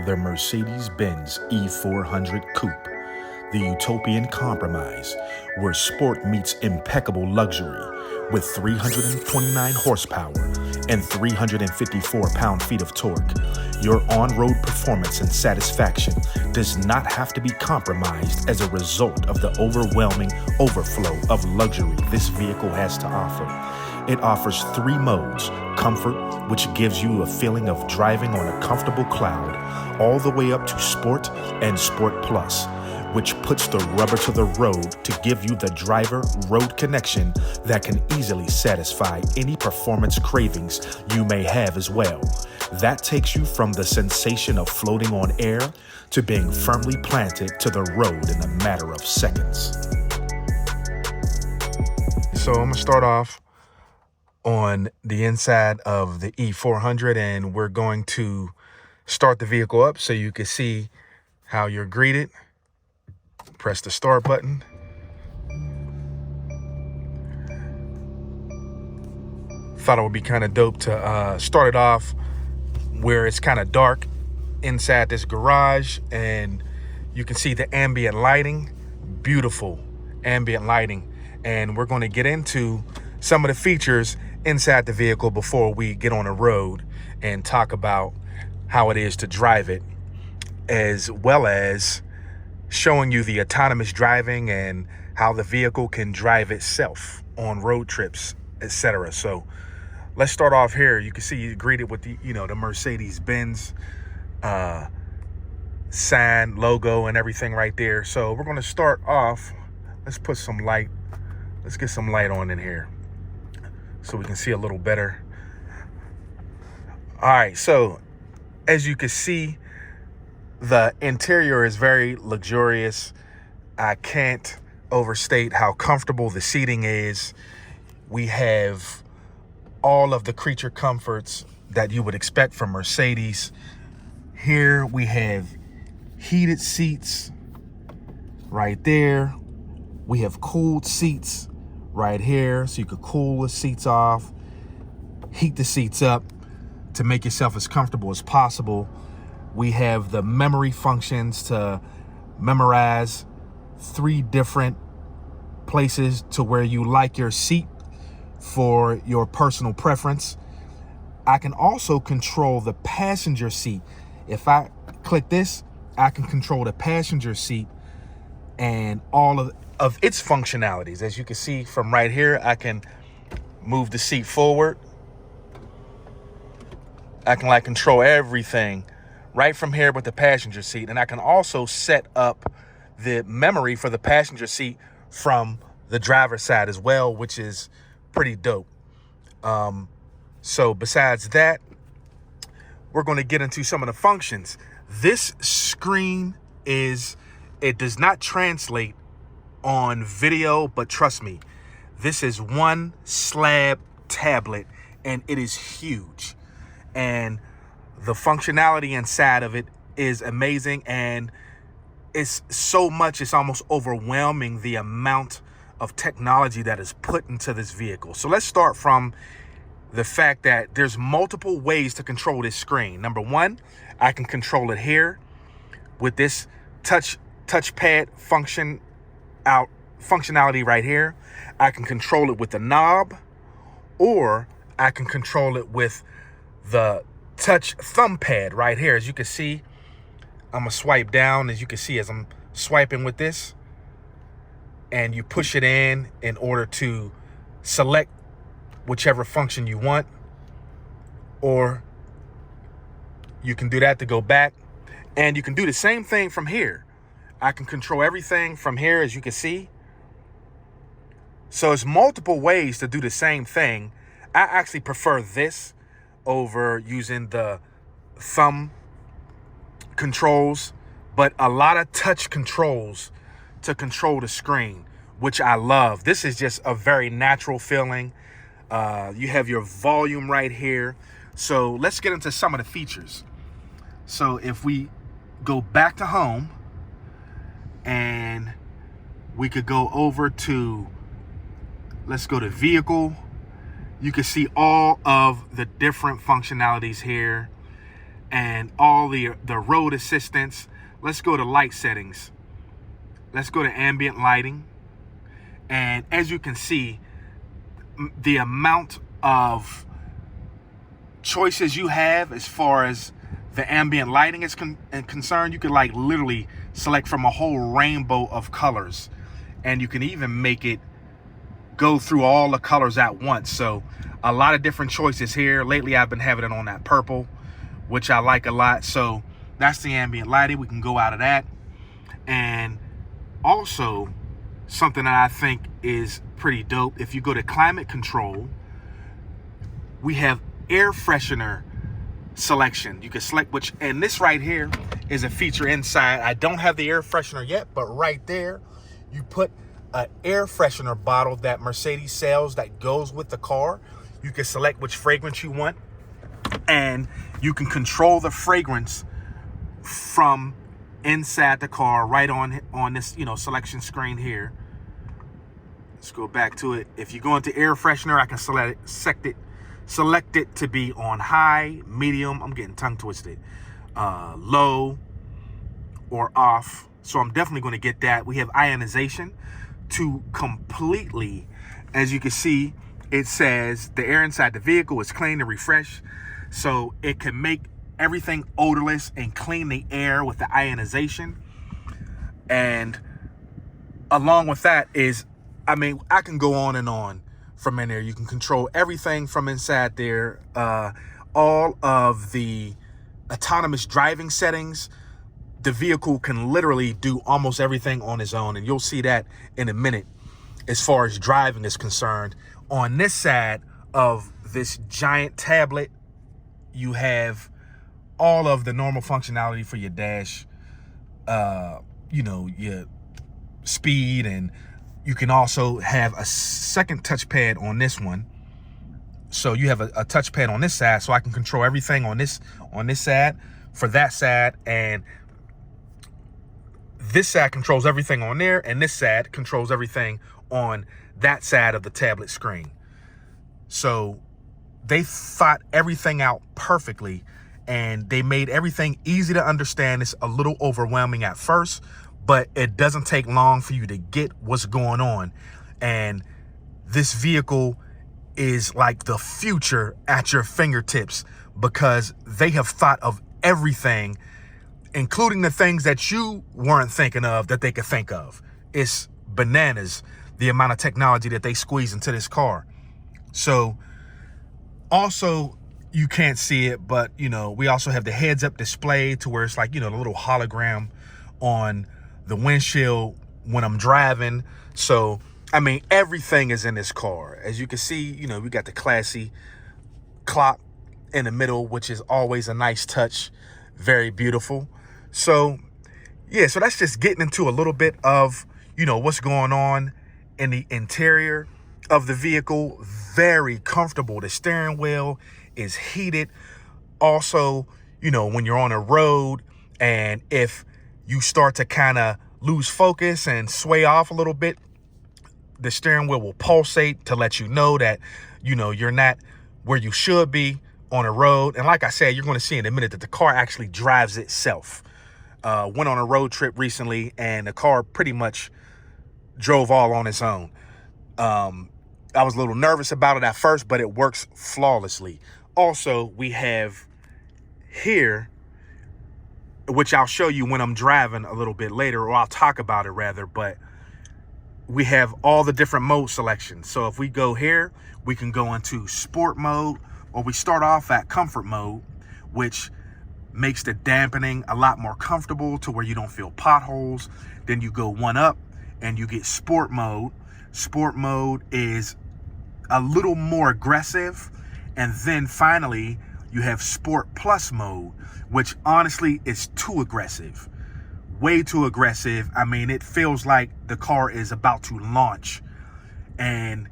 the Mercedes-Benz E400 Coupe, the utopian compromise where sport meets impeccable luxury with 329 horsepower and 354 pound-feet of torque. Your on-road performance and satisfaction does not have to be compromised as a result of the overwhelming overflow of luxury this vehicle has to offer. It offers 3 modes: comfort, which gives you a feeling of driving on a comfortable cloud, all the way up to sport and sport plus, which puts the rubber to the road to give you the driver-road connection that can easily satisfy any performance cravings you may have as well. That takes you from the sensation of floating on air to being firmly planted to the road in a matter of seconds. So I'm gonna start off on the inside of the E400, and we're going to start the vehicle up so you can see how you're greeted. Press the start button. Thought it would be kind of dope to start it off where it's kind of dark inside this garage, and you can see the ambient lighting, beautiful ambient lighting. And we're going to get into some of the features inside the vehicle before we get on the road and talk about how it is to drive it, as well as showing you the autonomous driving and how the vehicle can drive itself on road trips, etc. So let's start off here. You can see you greeted with the Mercedes-Benz sign, logo, and everything right there. So we're going to start off. Let's put some light. Let's get some light on in here so we can see a little better. All right, so as you can see, the interior is very luxurious. I can't overstate how comfortable the seating is. We have all of the creature comforts that you would expect from Mercedes. Here we have heated seats right there. We have cooled seats right here, so you could cool the seats off, heat the seats up to make yourself as comfortable as possible. We have the memory functions to memorize 3 different places to where you like your seat for your personal preference. I can also control the passenger seat. If I click this, I can control the passenger seat and all of its functionalities. As you can see from right here, I can move the seat forward. I can control everything right from here with the passenger seat. And I can also set up the memory for the passenger seat from the driver's side as well, which is pretty dope. So besides that, we're going to get into some of the functions. This screen it does not translate on video, but trust me, this is one slab tablet and it is huge. And the functionality inside of it is amazing, and it's so much, it's almost overwhelming the amount of technology that is put into this vehicle. So let's start from the fact that there's multiple ways to control this screen. Number 1, I can control it here with this touchpad functionality right here. I can control it with the knob, or I can control it with the touch thumb pad right here. As you can see, I'm gonna swipe down, as you can see as I'm swiping with this, and you push it in order to select whichever function you want, or you can do that to go back. And you can do the same thing from here. I can control everything from here, as you can see. So it's multiple ways to do the same thing. I actually prefer this over using the thumb controls, but a lot of touch controls to control the screen, which I love. This is just a very natural feeling. You have your volume right here. So let's get into some of the features. So if we go back to home, and we could go over to, let's go to vehicle. You can see all of the different functionalities here. and all the road assistance. Let's go to light settings. Let's go to ambient lighting. And as you can see, the amount of choices you have as far as the ambient lighting is concerned, you could like literally select from a whole rainbow of colors, and you can even make it go through all the colors at once. So a lot of different choices here. Lately I've been having it on that purple, which I like a lot. So that's the ambient lighting. We can go out of that. And also something that I think is pretty dope, if you go to climate control, we have air freshener selection. You can select which, and this right here is a feature inside. I don't have the air freshener yet, but right there you put an air freshener bottle that Mercedes sells that goes with the car. You can select which fragrance you want, and you can control the fragrance from inside the car right on this, selection screen here. Let's go back to it. If you go into air freshener, I can select it to be on high, medium, I'm getting tongue twisted, low, or off. So I'm definitely going to get that. We have ionization to completely, as you can see, it says the air inside the vehicle is clean and refreshed. So it can make everything odorless and clean the air with the ionization. And along with that is, I can go on and on from in there. You can control everything from inside there. All of the autonomous driving settings, the vehicle can literally do almost everything on its own. And you'll see that in a minute as far as driving is concerned. On this side of this giant tablet, you have all of the normal functionality for your dash, your speed, and you can also have a second touchpad on this one. So you have a touchpad on this side, so I can control everything on this side for that side, and this side controls everything on there, and this side controls everything on that side of the tablet screen. So they thought everything out perfectly, and they made everything easy to understand. It's a little overwhelming at first, but it doesn't take long for you to get what's going on. And this vehicle is like the future at your fingertips, because they have thought of everything, including the things that you weren't thinking of that they could think of. It's bananas, the amount of technology that they squeeze into this car. So also, you can't see it, but we also have the heads up display to where it's like, the little hologram on the windshield when I'm driving. So everything is in this car. As you can see, we got the classy clock in the middle, which is always a nice touch. Very beautiful. So yeah, so that's just getting into a little bit of what's going on in the interior of the vehicle. Very comfortable. The steering wheel is heated. Also, when you're on a road, and if you start to kind of lose focus and sway off a little bit, the steering wheel will pulsate to let you know that you're not where you should be on a road. And like I said, you're going to see in a minute that the car actually drives itself. Went on a road trip recently, and the car pretty much drove all on its own. I was a little nervous about it at first, but it works flawlessly. Also, we have here, which I'll show you when I'm driving a little bit later, or I'll talk about it rather, but we have all the different mode selections. So if we go here, we can go into sport mode, or we start off at comfort mode, which makes the dampening a lot more comfortable to where you don't feel potholes. Then you go one up and you get sport mode. Sport mode is a little more aggressive. And then finally, you have sport plus mode, which honestly is too aggressive. Way too aggressive. It feels like the car is about to launch. And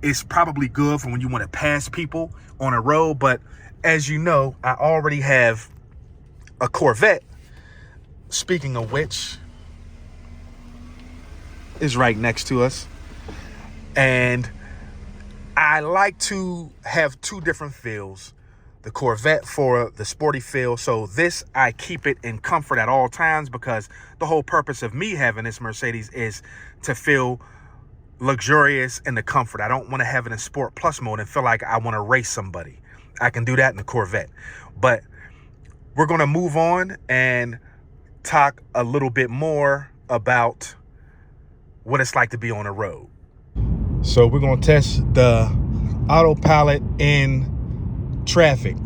it's probably good for when you want to pass people on a road. But as you know, I already have a Corvette. Speaking of which, is right next to us. And I like to have two different feels. the Corvette for the sporty feel. So this, I keep it in comfort at all times, because the whole purpose of me having this Mercedes is to feel luxurious in the comfort. I don't want to have it in Sport Plus mode and feel like I want to race somebody. I can do that in the Corvette. But we're going to move on and talk a little bit more about what it's like to be on the road. So we're going to test the autopilot in traffic.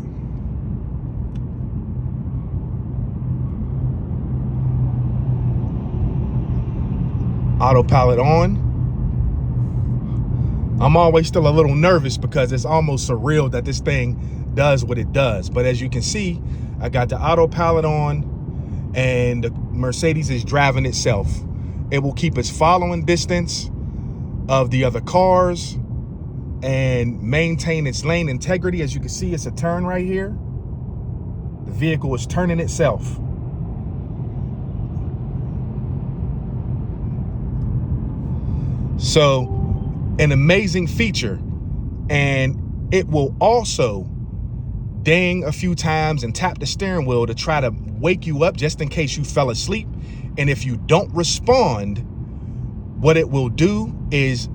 Autopilot on. I'm always still a little nervous because it's almost surreal that this thing does what it does. But as you can see, I got the autopilot on and the Mercedes is driving itself. It will keep its following distance of the other cars and maintain its lane integrity. As you can see, it's a turn right here. The vehicle is turning itself. So, an amazing feature. And it will also ding a few times and tap the steering wheel to try to wake you up just in case you fell asleep. And if you don't respond, what it will do is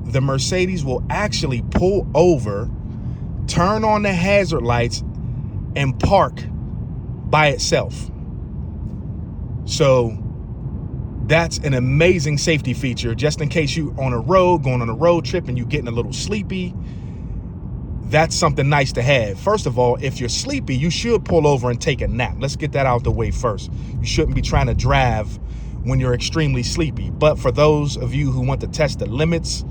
the Mercedes will actually pull over, turn on the hazard lights, and park by itself. So that's an amazing safety feature, just in case you on a road, going on a road trip and you getting a little sleepy. That's something nice to have. First of all, if you're sleepy, you should pull over and take a nap. Let's get that out the way first. You shouldn't be trying to drive when you're extremely sleepy. But for those of you who want to test the limits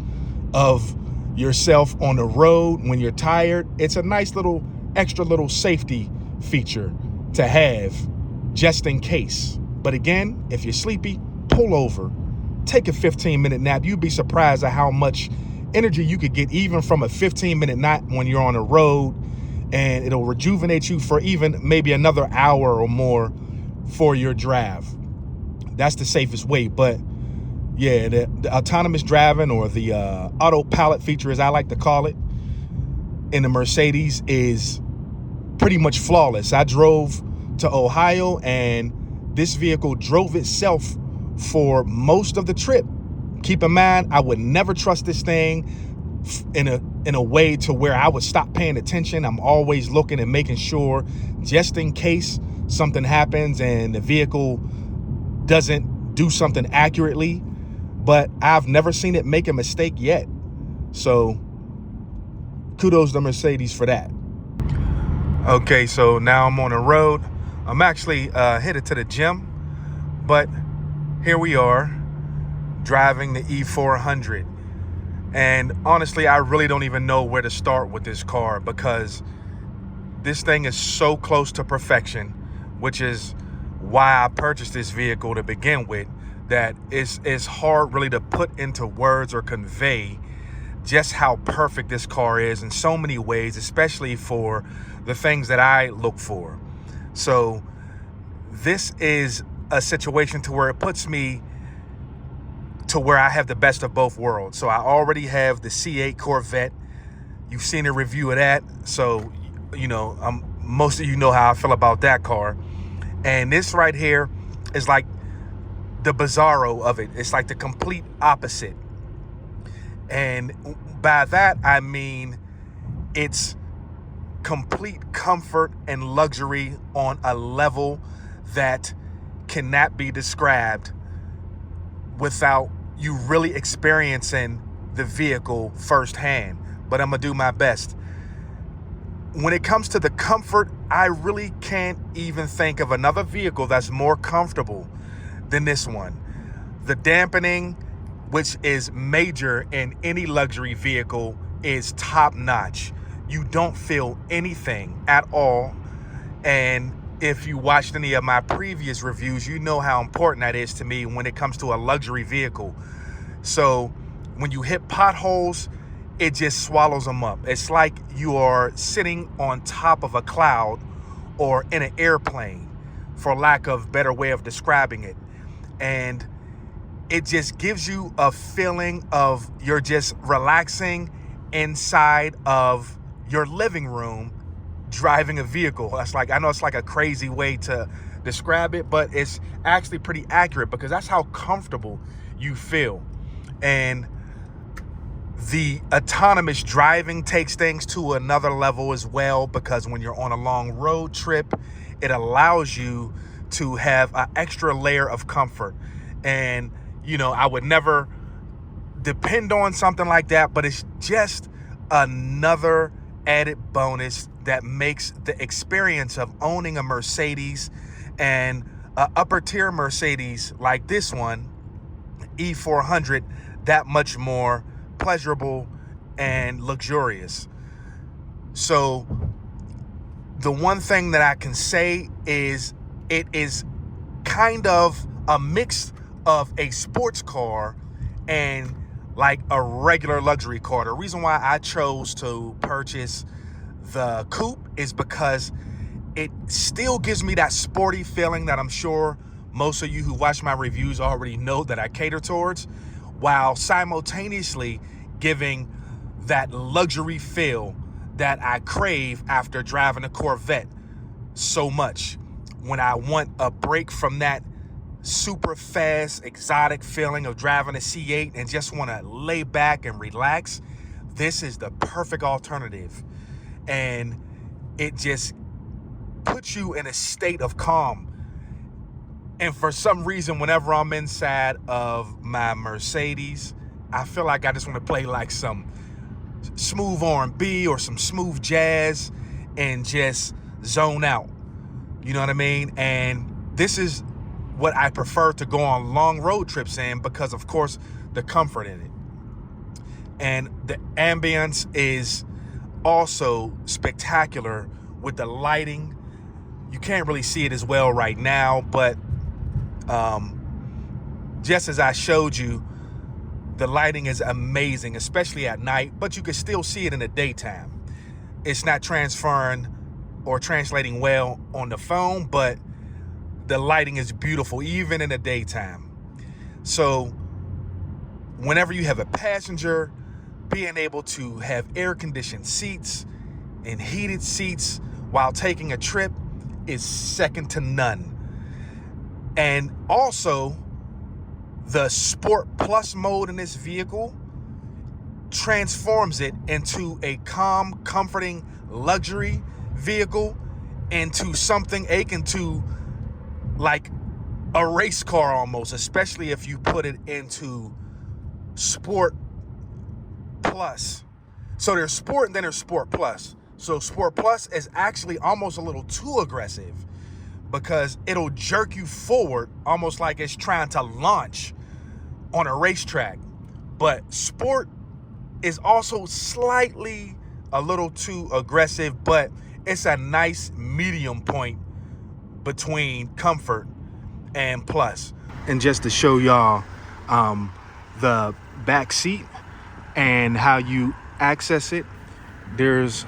of yourself on the road when you're tired, it's a nice little extra little safety feature to have just in case. But again, if you're sleepy, pull over, take a 15-minute nap. You'd be surprised at how much energy you could get even from a 15-minute nap when you're on the road, and it'll rejuvenate you for even maybe another hour or more for your drive. That's the safest way. But yeah, the autonomous driving, or the autopilot feature, as I like to call it, in the Mercedes is pretty much flawless. I drove to Ohio and this vehicle drove itself for most of the trip. Keep in mind, I would never trust this thing in a way to where I would stop paying attention. I'm always looking and making sure, just in case something happens and the vehicle doesn't do something accurately. But I've never seen it make a mistake yet. So kudos to Mercedes for that. Okay, so now I'm on the road. I'm actually headed to the gym, but here we are driving the E400. And honestly, I really don't even know where to start with this car, because this thing is so close to perfection, which is why I purchased this vehicle to begin with, that it's hard really to put into words or convey just how perfect this car is in so many ways, especially for the things that I look for. So this is a situation to where it puts me to where I have the best of both worlds. So I already have the C8 Corvette. You've seen a review of that. So, you know, most of you know how I feel about that car. And this right here is like the bizarro of it. It's like the complete opposite. And by that, I mean it's complete comfort and luxury on a level that cannot be described without you really experiencing the vehicle firsthand. But I'm gonna do my best. When it comes to the comfort, I really can't even think of another vehicle that's more comfortable than this one. The dampening, which is major in any luxury vehicle, is top notch. You don't feel anything at all. And if you watched any of my previous reviews, you know how important that is to me when it comes to a luxury vehicle. So when you hit potholes, it just swallows them up. It's like you are sitting on top of a cloud or in an airplane, for lack of a better way of describing it. And it just gives you a feeling of you're just relaxing inside of your living room, driving a vehicle. That's like, I know it's like a crazy way to describe it, but it's actually pretty accurate because that's how comfortable you feel. And the autonomous driving takes things to another level as well, because when you're on a long road trip, it allows you to have an extra layer of comfort. And, you know, I would never depend on something like that, but it's just another added bonus that makes the experience of owning a Mercedes, and a upper tier Mercedes like this one, E400, that much more pleasurable and luxurious. So the one thing that I can say is it is kind of a mix of a sports car and like a regular luxury car. The reason why I chose to purchase the Coupe is because it still gives me that sporty feeling that I'm sure most of you who watch my reviews already know that I cater towards, while simultaneously giving that luxury feel that I crave after driving a Corvette so much. When I want a break from that super fast, exotic feeling of driving a C8 and just want to lay back and relax, this is the perfect alternative. And it just puts you in a state of calm. And for some reason, whenever I'm inside of my Mercedes, I feel like I just want to play like some smooth R&B or some smooth jazz and just zone out. You know what I mean? And this is what I prefer to go on long road trips in, because of course the comfort in it. And the ambience is also spectacular with the lighting. You can't really see it as well right now, but just as I showed you, the lighting is amazing, especially at night, but you can still see it in the daytime. It's not transferring or translating well on the phone, but the lighting is beautiful even in the daytime. So whenever you have a passenger, being able to have air-conditioned seats and heated seats while taking a trip is second to none. And also, the Sport Plus mode in this vehicle transforms it into a calm, comforting luxury vehicle into something akin to like a race car almost, especially if you put it into Sport Plus. So there's Sport and then there's Sport Plus. So Sport Plus is actually almost a little too aggressive, because it'll jerk you forward almost like it's trying to launch on a racetrack. But Sport is also slightly a little too aggressive, but it's a nice medium point between comfort and plus. And just to show y'all the back seat and how you access it, there's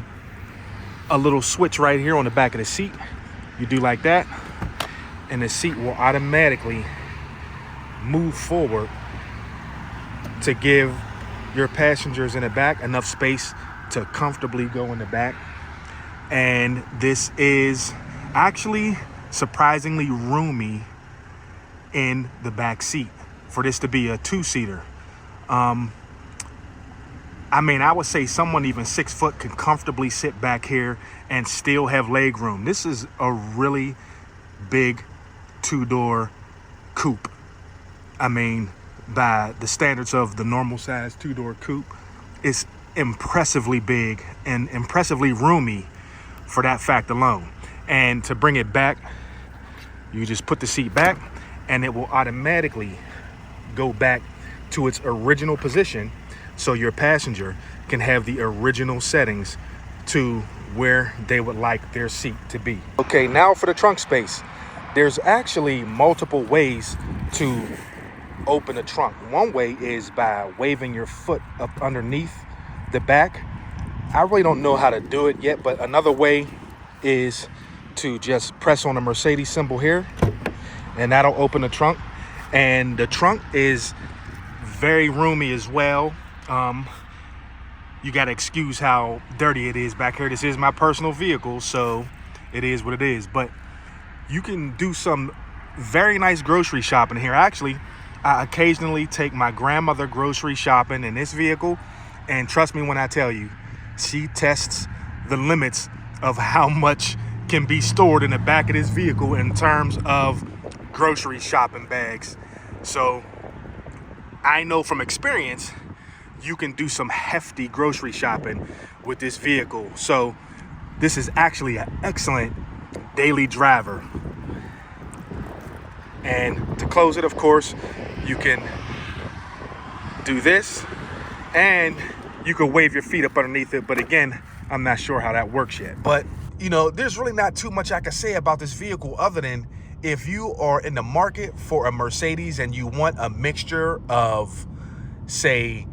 a little switch right here on the back of the seat. You do like that, and the seat will automatically move forward to give your passengers in the back enough space to comfortably go in the back. And this is actually surprisingly roomy in the back seat for this to be a two-seater. I mean, I would say someone even 6 foot can comfortably sit back here and still have leg room. This is a really big two-door coupe. I mean, by the standards of the normal size two-door coupe, it's impressively big and impressively roomy for that fact alone. And to bring it back, you just put the seat back and it will automatically go back to its original position, so your passenger can have the original settings to where they would like their seat to be. Okay, now for the trunk space. There's actually multiple ways to open the trunk. One way is by waving your foot up underneath the back. I really don't know how to do it yet, but another way is to just press on the Mercedes symbol here, and that'll open the trunk. And the trunk is very roomy as well. you got to excuse how dirty it is back here. This is my personal vehicle, so it is what it is. But you can do some very nice grocery shopping here. Actually, I occasionally take my grandmother grocery shopping in this vehicle, and trust me when I tell you, she tests the limits of how much can be stored in the back of this vehicle in terms of grocery shopping bags. So I know from experience, you can do some hefty grocery shopping with this vehicle. So this is actually an excellent daily driver. And to close it, of course, you can do this and you can wave your feet up underneath it. But again, I'm not sure how that works yet. But, you know, there's really not too much I can say about this vehicle other than if you are in the market for a Mercedes and you want a mixture of, say,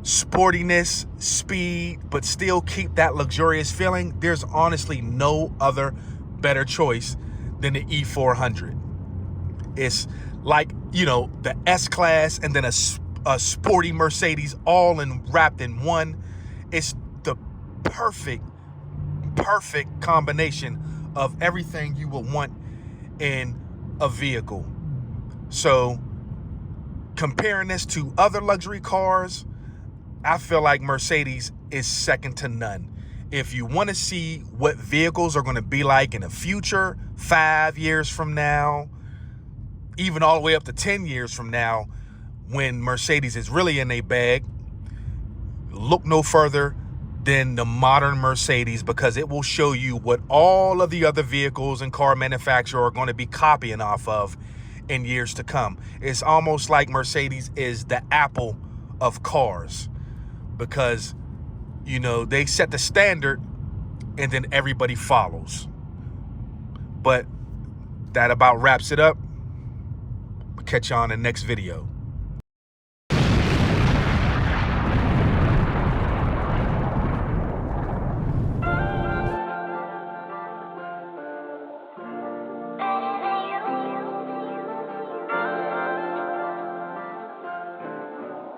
sportiness, speed, but still keep that luxurious feeling, there's honestly no other better choice than the E400. It's like, you know, the S-Class and then a sporty Mercedes all wrapped in one. It's the perfect combination of everything you will want in a vehicle. So comparing this to other luxury cars, I feel like Mercedes is second to none. If you want to see what vehicles are going to be like in the future, 5 years from now, even all the way up to 10 years from now, when Mercedes is really in a bag, look no further than the modern Mercedes, because it will show you what all of the other vehicles and car manufacturers are going to be copying off of in years to come. It's almost like Mercedes is the Apple of cars, because, you know, they set the standard and then everybody follows. But that about wraps it up. Catch you on the next video.